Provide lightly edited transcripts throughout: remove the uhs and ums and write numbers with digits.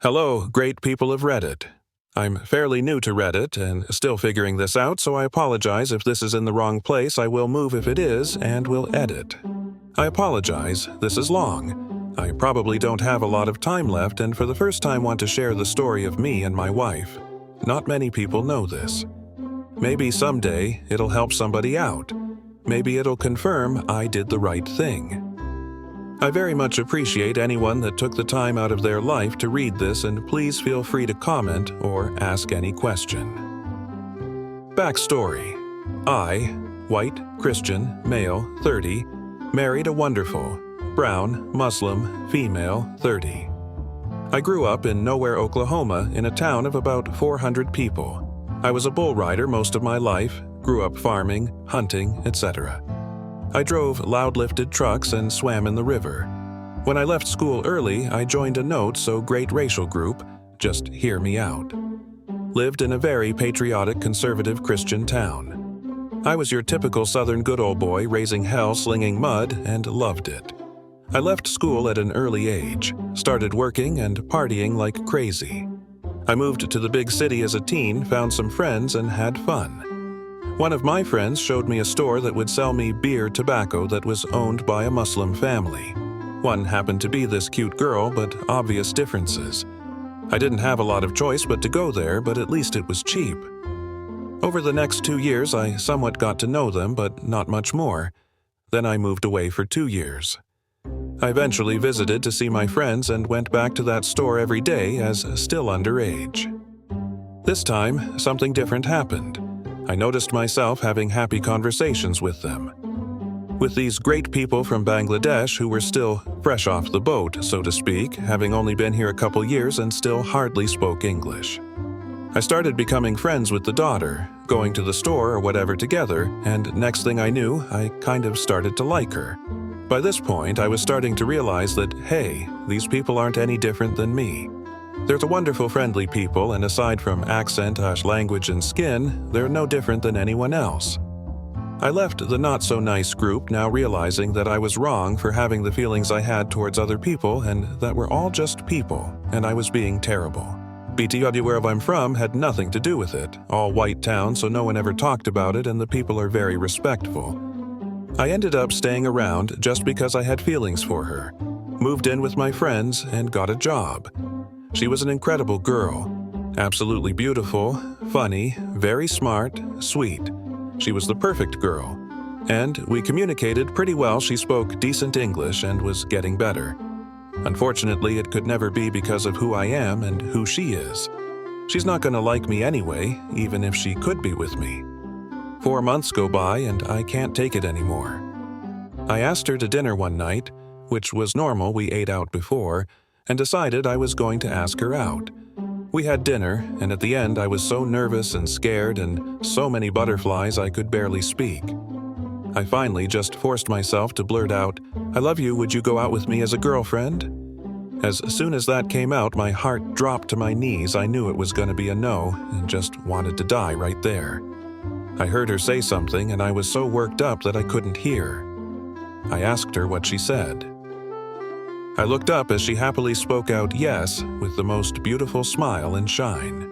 Hello, great people of Reddit. I'm fairly new to Reddit and still figuring this out, so I apologize if this is in the wrong place. I will move if it is, and will edit. I apologize, this is long. I probably don't have a lot of time left, and for the first time want to share the story of me and my wife. Not many people know this. Maybe someday it'll help somebody out. Maybe it'll confirm I did the right thing. I very much appreciate anyone that took the time out of their life to read this, and please feel free to comment or ask any question. Backstory. I, white, Christian, male, 30, married a wonderful, brown, Muslim, female, 30. I grew up in Nowhere, Oklahoma, in a town of about 400 people. I was a bull rider most of my life, grew up farming, hunting, etc. I drove loud-lifted trucks and swam in the river. When I left school early, I joined a not-so-great racial group, just hear me out. Lived in a very patriotic, conservative Christian town. I was your typical Southern good old boy raising hell slinging mud and loved it. I left school at an early age, started working and partying like crazy. I moved to the big city as a teen, found some friends, and had fun. One of my friends showed me a store that would sell me beer tobacco that was owned by a Muslim family. One happened to be this cute girl, but obvious differences. I didn't have a lot of choice but to go there, but at least it was cheap. Over the next 2 years, I somewhat got to know them, but not much more. Then I moved away for 2 years. I eventually visited to see my friends and went back to that store every day as still underage. This time, something different happened. I noticed myself having happy conversations with them. With these great people from Bangladesh who were still fresh off the boat, so to speak, having only been here a couple years and still hardly spoke English. I started becoming friends with the daughter, going to the store or whatever together, and next thing I knew, I kind of started to like her. By this point, I was starting to realize that, hey, these people aren't any different than me. They're the wonderful, friendly people, and aside from accent, language, and skin, they're no different than anyone else. I left the not-so-nice group now realizing that I was wrong for having the feelings I had towards other people and that we're all just people, and I was being terrible. BTW where I'm from had nothing to do with it, all white town so no one ever talked about it and the people are very respectful. I ended up staying around just because I had feelings for her, moved in with my friends, and got a job. She was an incredible girl, absolutely beautiful, funny, very smart, sweet. She was the perfect girl, and we communicated pretty well. She spoke decent English and was getting better. Unfortunately, it could never be because of who I am and who she is. She's not going to like me anyway, even if she could be with me. 4 months go by and I can't take it anymore. I asked her to dinner one night, which was normal, we ate out before, and decided I was going to ask her out. We had dinner, and at the end I was so nervous and scared and so many butterflies I could barely speak. I finally just forced myself to blurt out, "I love you, would you go out with me as a girlfriend?" As soon as that came out, my heart dropped to my knees. I knew it was going to be a no and just wanted to die right there. I heard her say something and I was so worked up that I couldn't hear. I asked her what she said. I looked up as she happily spoke out yes with the most beautiful smile and shine.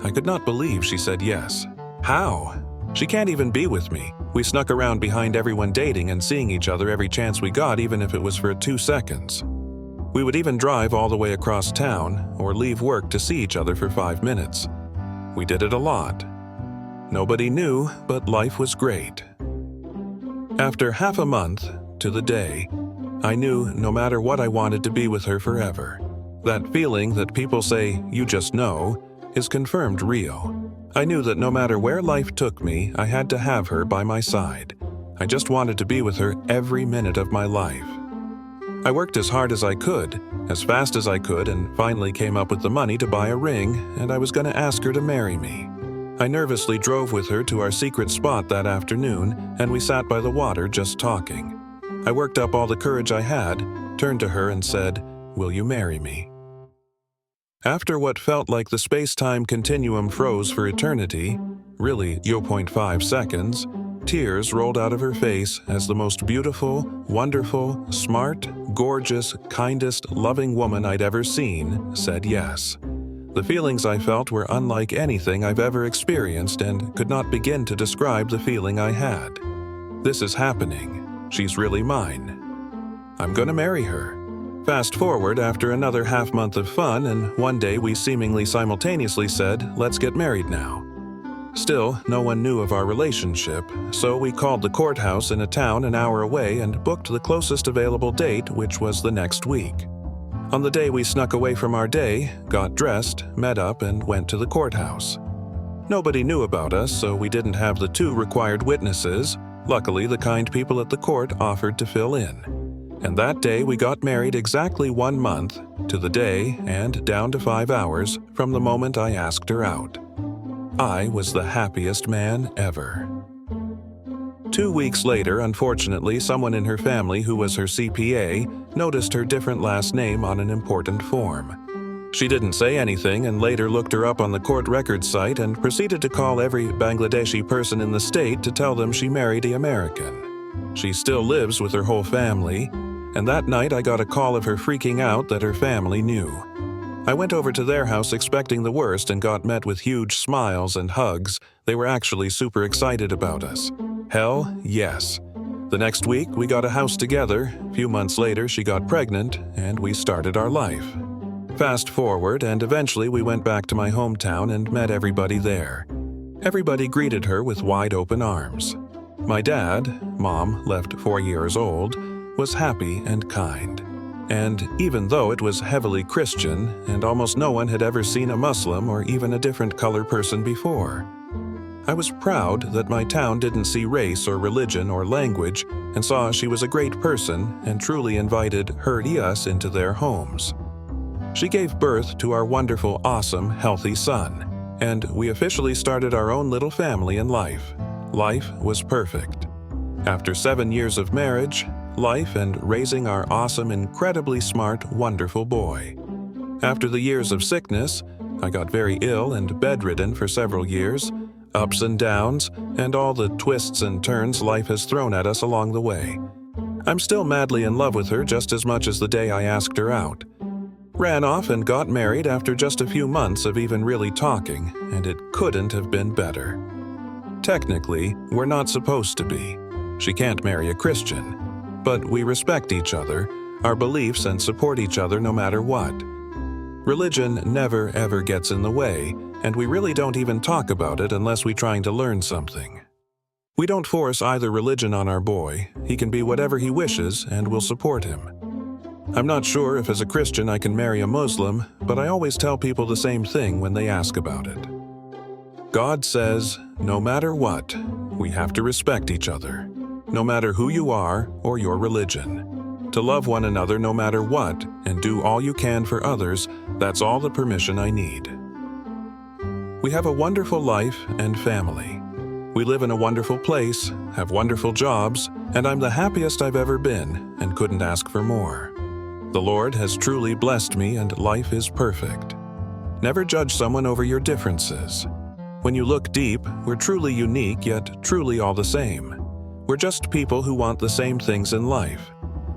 I could not believe she said yes. How? She can't even be with me. We snuck around behind everyone dating and seeing each other every chance we got, even if it was for 2 seconds. We would even drive all the way across town or leave work to see each other for 5 minutes. We did it a lot. Nobody knew, but life was great. After half a month, to the day, I knew no matter what I wanted to be with her forever. That feeling that people say, "you just know," is confirmed real. I knew that no matter where life took me, I had to have her by my side. I just wanted to be with her every minute of my life. I worked as hard as I could, as fast as I could, and finally came up with the money to buy a ring, and I was going to ask her to marry me. I nervously drove with her to our secret spot that afternoon, and we sat by the water just talking. I worked up all the courage I had, turned to her and said, "Will you marry me?" After what felt like the space-time continuum froze for eternity, really 0.5 seconds, tears rolled out of her face as the most beautiful, wonderful, smart, gorgeous, kindest, loving woman I'd ever seen said yes. The feelings I felt were unlike anything I've ever experienced and could not begin to describe the feeling I had. This is happening. She's really mine. I'm gonna marry her. Fast forward after another half month of fun, and one day we seemingly simultaneously said, let's get married now. Still, no one knew of our relationship, so we called the courthouse in a town an hour away and booked the closest available date, which was the next week. On the day we snuck away from our day, got dressed, met up, and went to the courthouse. Nobody knew about us, so we didn't have the 2 required witnesses. Luckily, the kind people at the court offered to fill in. And that day we got married exactly 1 month, to the day and down to 5 hours from the moment I asked her out. I was the happiest man ever. 2 weeks later, unfortunately, someone in her family who was her CPA noticed her different last name on an important form. She didn't say anything and later looked her up on the court records site and proceeded to call every Bangladeshi person in the state to tell them she married an American. She still lives with her whole family, and that night I got a call of her freaking out that her family knew. I went over to their house expecting the worst and got met with huge smiles and hugs. They were actually super excited about us. Hell, yes. The next week, we got a house together. A few months later, she got pregnant, and we started our life. Fast forward, and eventually we went back to my hometown and met everybody there. Everybody greeted her with wide open arms. My dad, Mom, left 4 years old, was happy and kind. And even though it was heavily Christian, and almost no one had ever seen a Muslim or even a different color person before, I was proud that my town didn't see race or religion or language and saw she was a great person and truly invited us into their homes. She gave birth to our wonderful, awesome, healthy son, and we officially started our own little family in life. Life was perfect. After 7 years of marriage, life, and raising our awesome, incredibly smart, wonderful boy. After the years of sickness, I got very ill and bedridden for several years, ups and downs, and all the twists and turns life has thrown at us along the way. I'm still madly in love with her just as much as the day I asked her out. Ran off and got married after just a few months of even really talking, and it couldn't have been better. Technically, we're not supposed to be. She can't marry a Christian. But we respect each other, our beliefs, and support each other no matter what. Religion never ever gets in the way, and we really don't even talk about it unless we're trying to learn something. We don't force either religion on our boy. He can be whatever he wishes, and we'll support him. I'm not sure if as a Christian I can marry a Muslim, but I always tell people the same thing when they ask about it. God says, no matter what, we have to respect each other. No matter who you are or your religion. To love one another no matter what and do all you can for others, that's all the permission I need. We have a wonderful life and family. We live in a wonderful place, have wonderful jobs, and I'm the happiest I've ever been and couldn't ask for more. The Lord has truly blessed me and life is perfect. Never judge someone over your differences. When you look deep, we're truly unique yet truly all the same. We're just people who want the same things in life.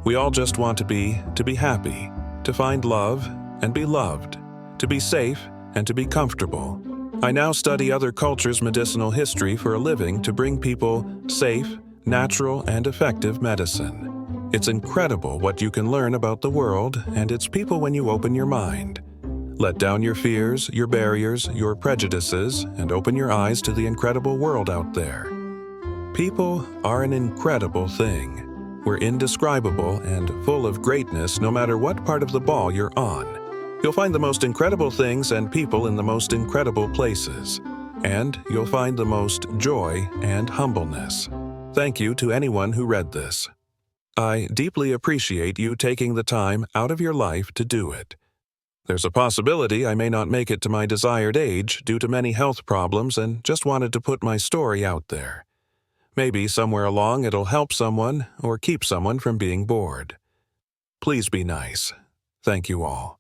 We all just want to be happy, to find love and be loved, to be safe and to be comfortable. I now study other cultures' medicinal history for a living to bring people safe, natural, and effective medicine. It's incredible what you can learn about the world and its people when you open your mind. Let down your fears, your barriers, your prejudices, and open your eyes to the incredible world out there. People are an incredible thing. We're indescribable and full of greatness no matter what part of the ball you're on. You'll find the most incredible things and people in the most incredible places. And you'll find the most joy and humbleness. Thank you to anyone who read this. I deeply appreciate you taking the time out of your life to do it. There's a possibility I may not make it to my desired age due to many health problems and just wanted to put my story out there. Maybe somewhere along it'll help someone or keep someone from being bored. Please be nice. Thank you all.